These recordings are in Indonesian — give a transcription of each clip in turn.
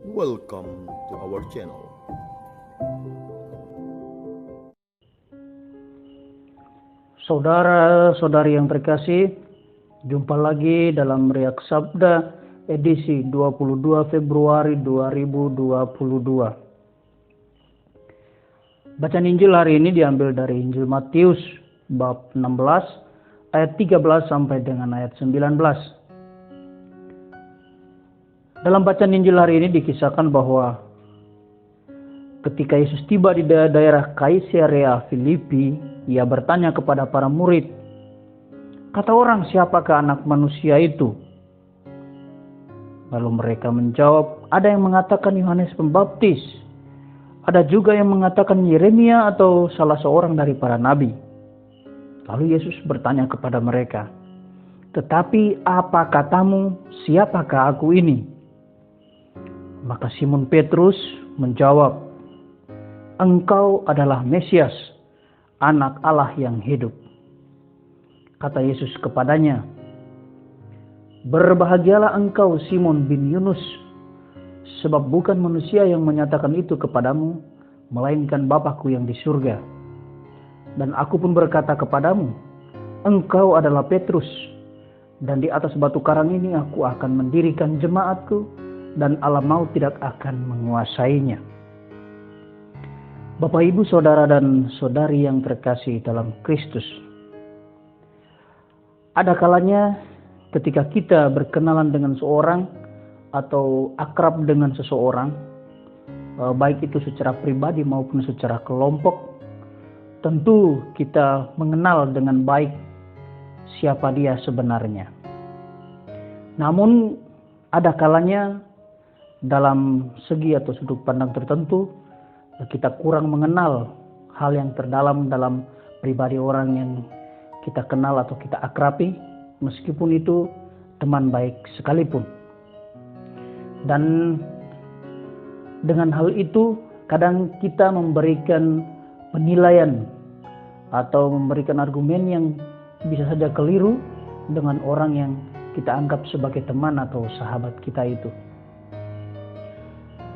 Welcome to our channel. Saudara-saudari yang terkasih, jumpa lagi dalam Riak Sabda edisi 22 Februari 2022. Bacaan Injil hari ini diambil dari Injil Matius bab 16 ayat 13 sampai dengan ayat 19. Dalam bacaan Injil hari ini dikisahkan bahwa ketika Yesus tiba di daerah Kaisarea Filipi, ia bertanya kepada para murid, "Kata orang, siapakah anak manusia itu?" Lalu mereka menjawab, "Ada yang mengatakan Yohanes Pembaptis, ada juga yang mengatakan Yeremia atau salah seorang dari para nabi." Lalu Yesus bertanya kepada mereka, "Tetapi apa katamu, siapakah aku ini?" Maka Simon Petrus menjawab, "Engkau adalah Mesias, Anak Allah yang hidup." Kata Yesus kepadanya, "Berbahagialah engkau Simon bin Yunus, sebab bukan manusia yang menyatakan itu kepadamu, melainkan Bapa-Ku yang di surga. Dan aku pun berkata kepadamu, engkau adalah Petrus, dan di atas batu karang ini aku akan mendirikan jemaatku, dan alam maut tidak akan menguasainya." Bapak, Ibu, Saudara, dan Saudari yang terkasih dalam Kristus, ada kalanya ketika kita berkenalan dengan seorang atau akrab dengan seseorang, baik itu secara pribadi maupun secara kelompok, tentu kita mengenal dengan baik siapa dia sebenarnya. Namun ada kalanya dalam segi atau sudut pandang tertentu kita kurang mengenal hal yang terdalam dalam pribadi orang yang kita kenal atau kita akrabi, meskipun itu teman baik sekalipun. Dan dengan hal itu kadang kita memberikan penilaian atau memberikan argumen yang bisa saja keliru dengan orang yang kita anggap sebagai teman atau sahabat kita itu.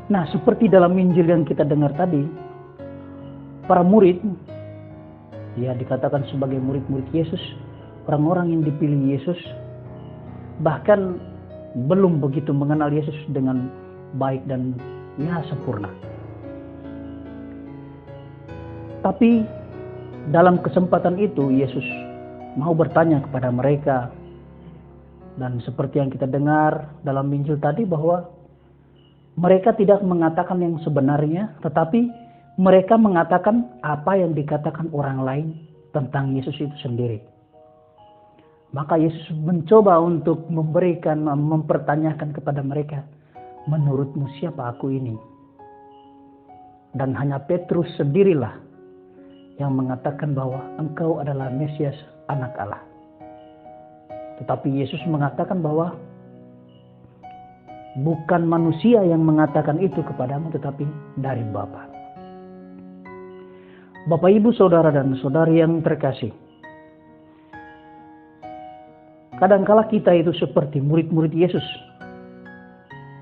Nah, seperti dalam Injil yang kita dengar tadi, para murid, ya dikatakan sebagai murid-murid Yesus, orang-orang yang dipilih Yesus, bahkan belum begitu mengenal Yesus dengan baik dan sempurna. Tapi dalam kesempatan itu Yesus mau bertanya kepada mereka, dan seperti yang kita dengar dalam Injil tadi bahwa mereka tidak mengatakan yang sebenarnya, tetapi mereka mengatakan apa yang dikatakan orang lain tentang Yesus itu sendiri. Maka Yesus mencoba untuk mempertanyakan kepada mereka, "Menurutmu siapa aku ini?" Dan hanya Petrus sendirilah yang mengatakan bahwa engkau adalah Mesias, Anak Allah. Tetapi Yesus mengatakan bahwa bukan manusia yang mengatakan itu kepadamu, tetapi dari Bapa. Bapak, Ibu, Saudara, dan Saudari yang terkasih, kadangkala kita itu seperti murid-murid Yesus,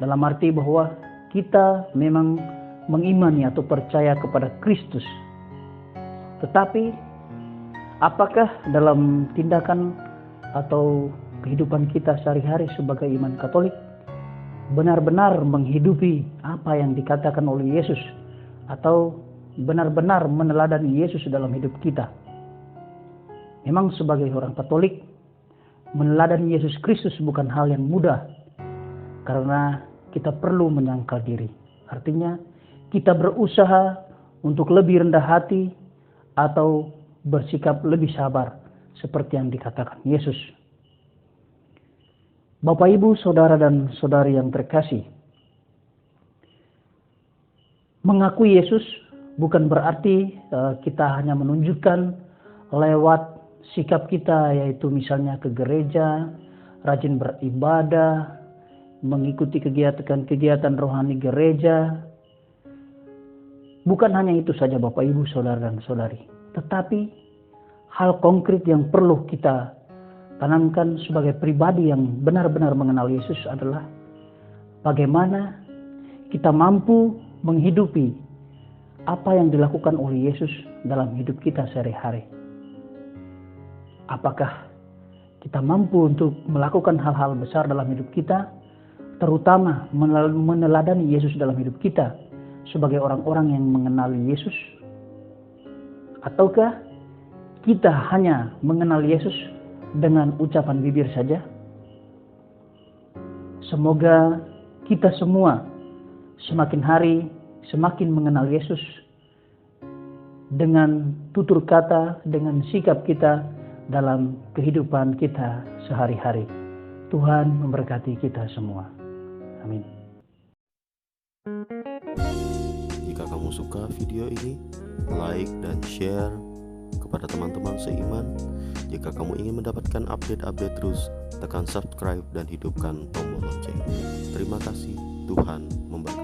dalam arti bahwa kita memang mengimani atau percaya kepada Kristus, tetapi apakah dalam tindakan atau kehidupan kita sehari-hari sebagai iman Katolik benar-benar menghidupi apa yang dikatakan oleh Yesus, atau benar-benar meneladani Yesus dalam hidup kita? Memang sebagai orang Katolik, meneladani Yesus Kristus bukan hal yang mudah, karena kita perlu menyangkal diri. Artinya kita berusaha untuk lebih rendah hati atau bersikap lebih sabar seperti yang dikatakan Yesus. Bapak, Ibu, Saudara, dan Saudari yang terkasih, mengakui Yesus bukan berarti kita hanya menunjukkan lewat sikap kita, yaitu misalnya ke gereja, rajin beribadah, mengikuti kegiatan-kegiatan rohani gereja. Bukan hanya itu saja Bapak, Ibu, Saudara, dan Saudari, tetapi hal konkret yang perlu kita tanamkan sebagai pribadi yang benar-benar mengenal Yesus adalah bagaimana kita mampu menghidupi apa yang dilakukan oleh Yesus dalam hidup kita sehari-hari. Apakah kita mampu untuk melakukan hal-hal besar dalam hidup kita, terutama meneladani Yesus dalam hidup kita sebagai orang-orang yang mengenali Yesus? Ataukah kita hanya mengenal Yesus dengan ucapan bibir saja? Semoga kita semua semakin hari semakin mengenal Yesus dengan tutur kata, dengan sikap kita dalam kehidupan kita sehari-hari. Tuhan memberkati kita semua. Amin. Jika kamu suka video ini, like dan share kepada teman-teman seiman. Jika kamu ingin mendapatkan update-update terus, tekan subscribe dan hidupkan tombol lonceng. Terima kasih, Tuhan memberkati.